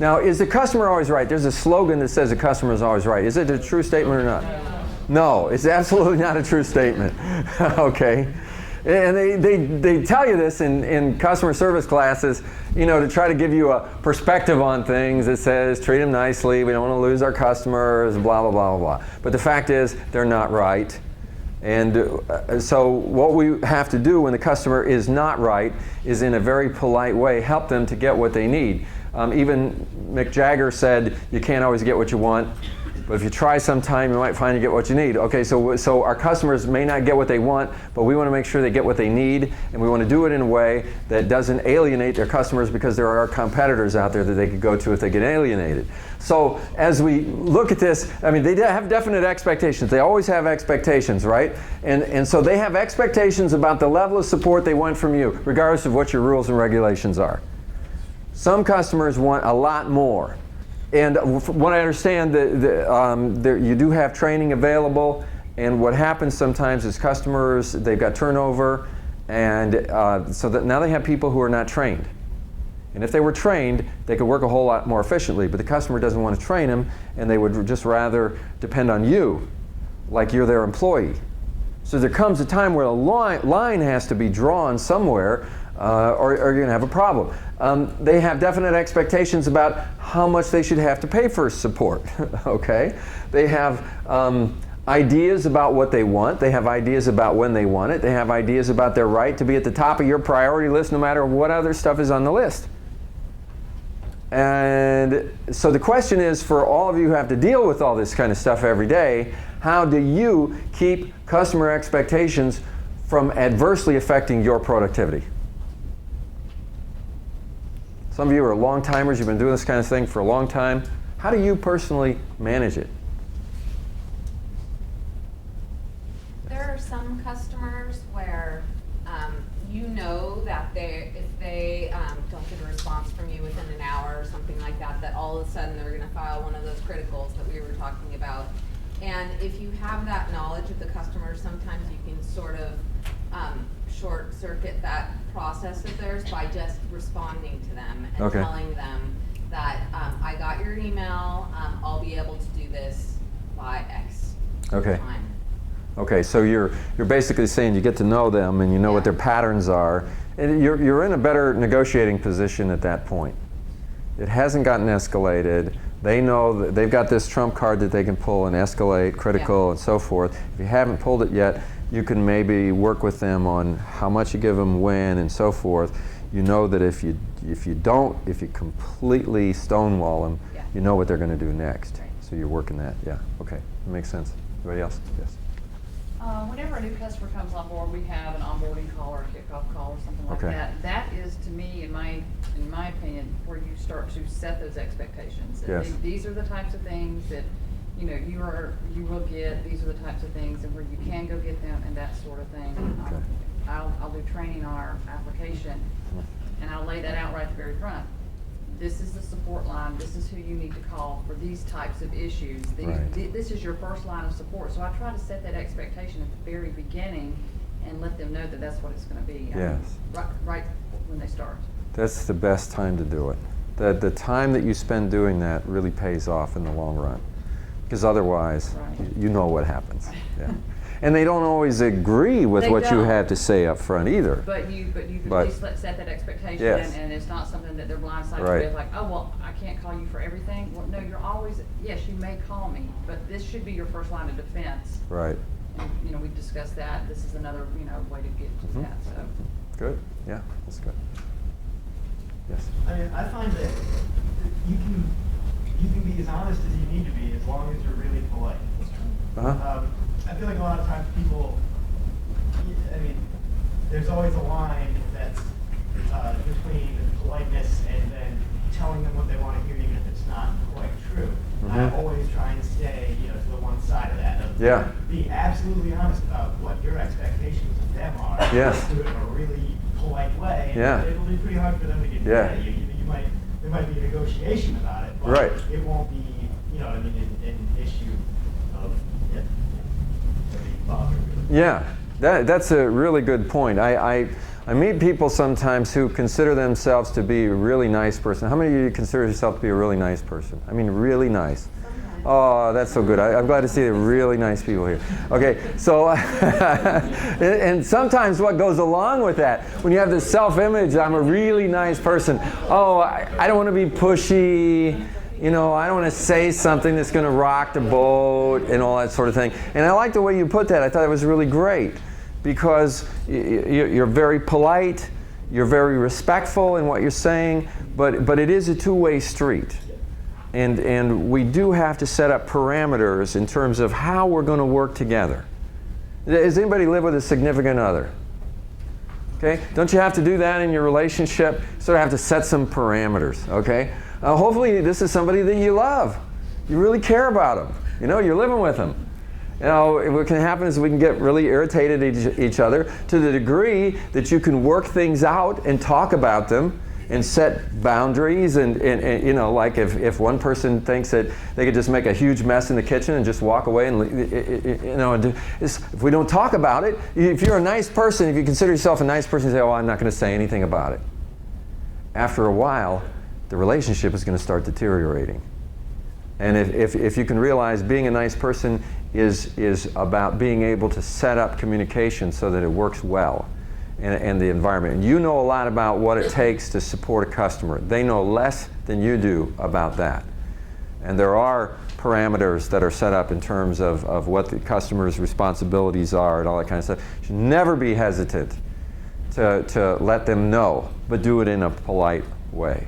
Now, is the customer always right? There's a slogan that says the customer is always right. Is it a true statement or not? No, it's absolutely not a true statement. Okay. And they tell you this in customer service classes, to try to give you a perspective on things. It says, treat them nicely, we don't want to lose our customers, blah, blah, blah, blah, blah. But the fact is, they're not right. And so what we have to do when the customer is not right is, in a very polite way, help them to get what they need. Even Mick Jagger said, you can't always get what you want, but if you try sometime, you might find you get what you need. Okay, so our customers may not get what they want, but we want to make sure they get what they need, and we want to do it in a way that doesn't alienate their customers, because there are competitors out there that they could go to if they get alienated. So as we look at this, I mean, they have definite expectations. They always have expectations, right? And so they have expectations about the level of support they want from you, regardless of what your rules and regulations are. Some customers want a lot more. And from what I understand, you do have training available, and what happens sometimes is customers, they've got turnover, and so that now they have people who are not trained. And if they were trained, they could work a whole lot more efficiently, but the customer doesn't want to train them, and they would just rather depend on you, like you're their employee. So there comes a time where a line has to be drawn somewhere, or you're going to have a problem. They have definite expectations about how much they should have to pay for support. Okay? They have ideas about what they want. They have ideas about when they want it. They have ideas about their right to be at the top of your priority list no matter what other stuff is on the list. And so the question is, for all of you who have to deal with all this kind of stuff every day, how do you keep customer expectations from adversely affecting your productivity? Some of you are long timers, you've been doing this kind of thing for a long time. How do you personally manage it? There are some customers where you know that if they don't get a response from you within an hour or something like that, that all of a sudden they're going to file one of those criticals that we were talking about. And if you have that knowledge of the customer, sometimes you can sort of short circuit that process of theirs by just responding to them and telling them that I got your email, I'll be able to do this by X time. Okay, so you're basically saying you get to know them and you know what their patterns are, and you're in a better negotiating position at that point. It hasn't gotten escalated. They know that they've got this trump card that they can pull and escalate, critical, and so forth. If you haven't pulled it yet, you can maybe work with them on how much you give them, when, and so forth. You know that if you completely stonewall them, you know what they're going to do next. Right. So you're working that. Yeah. Okay. That makes sense. Anybody else? Yes. Whenever a new customer comes on board, we have an onboarding call or a kickoff call or something like that. That is, to me, in my opinion, where you start to set those expectations. Yes. These are the types of things that you will get. These are the types of things, and where you can go get them, and that sort of thing. Okay. I'll do training on our application, and I'll lay that out right at the very front. This is the support line. This is who you need to call for these types of issues. This is your first line of support. So I try to set that expectation at the very beginning and let them know that that's what it's going to be. Yes. Right when they start. That's the best time to do it. The time that you spend doing that really pays off in the long run, because otherwise, you know what happens. Yeah. And they don't always agree with what you have to say up front either. But you can at least set that expectation, and it's not something that they're blindsided with, like, oh, well, I can't call you for everything. Well, no, you're always, yes, you may call me, but this should be your first line of defense. Right. And, we've discussed that. This is another, way to get to that, so. Good. Yeah, that's good. Yes. I mean, I find that you can be as honest as you need to be as long as you're really polite. I feel like a lot of times people, there's always a line that's between politeness and then telling them what they want to hear, even if it's not quite true. I always try and stay, to the one side of that. Be absolutely honest about what your expectations of them are. Yes. Do it in a really polite way. And it'll be pretty hard for them to get mad at you. There might be a negotiation about it, but it won't be, an issue of Yeah, that's a really good point. I meet people sometimes who consider themselves to be a really nice person. How many of you consider yourself to be a really nice person? I mean, really nice. Oh, that's so good. I'm glad to see the really nice people here. Okay, so, and sometimes what goes along with that, when you have this self-image, I'm a really nice person. Oh, I don't want to be pushy. You know, I don't want to say something that's going to rock the boat and all that sort of thing. And I like the way you put that. I thought it was really great because you're very polite, you're very respectful in what you're saying, but it is a two-way street. And we do have to set up parameters in terms of how we're going to work together. Does anybody live with a significant other? Okay? Don't you have to do that in your relationship? Sort of have to set some parameters, okay? Hopefully this is somebody that you love. You really care about them. You know, you're living with them. You know, what can happen is we can get really irritated at each other to the degree that you can work things out and talk about them and set boundaries and you know, like if one person thinks that they could just make a huge mess in the kitchen and just walk away and, you know, if we don't talk about it, if you're a nice person, if you consider yourself a nice person, you say, oh, I'm not going to say anything about it. After a while, the relationship is going to start deteriorating. And if you can realize being a nice person is about being able to set up communication so that it works well. And the environment. And you know a lot about what it takes to support a customer. They know less than you do about that. And there are parameters that are set up in terms of what the customer's responsibilities are and all that kind of stuff. You should never be hesitant to let them know, but do it in a polite way.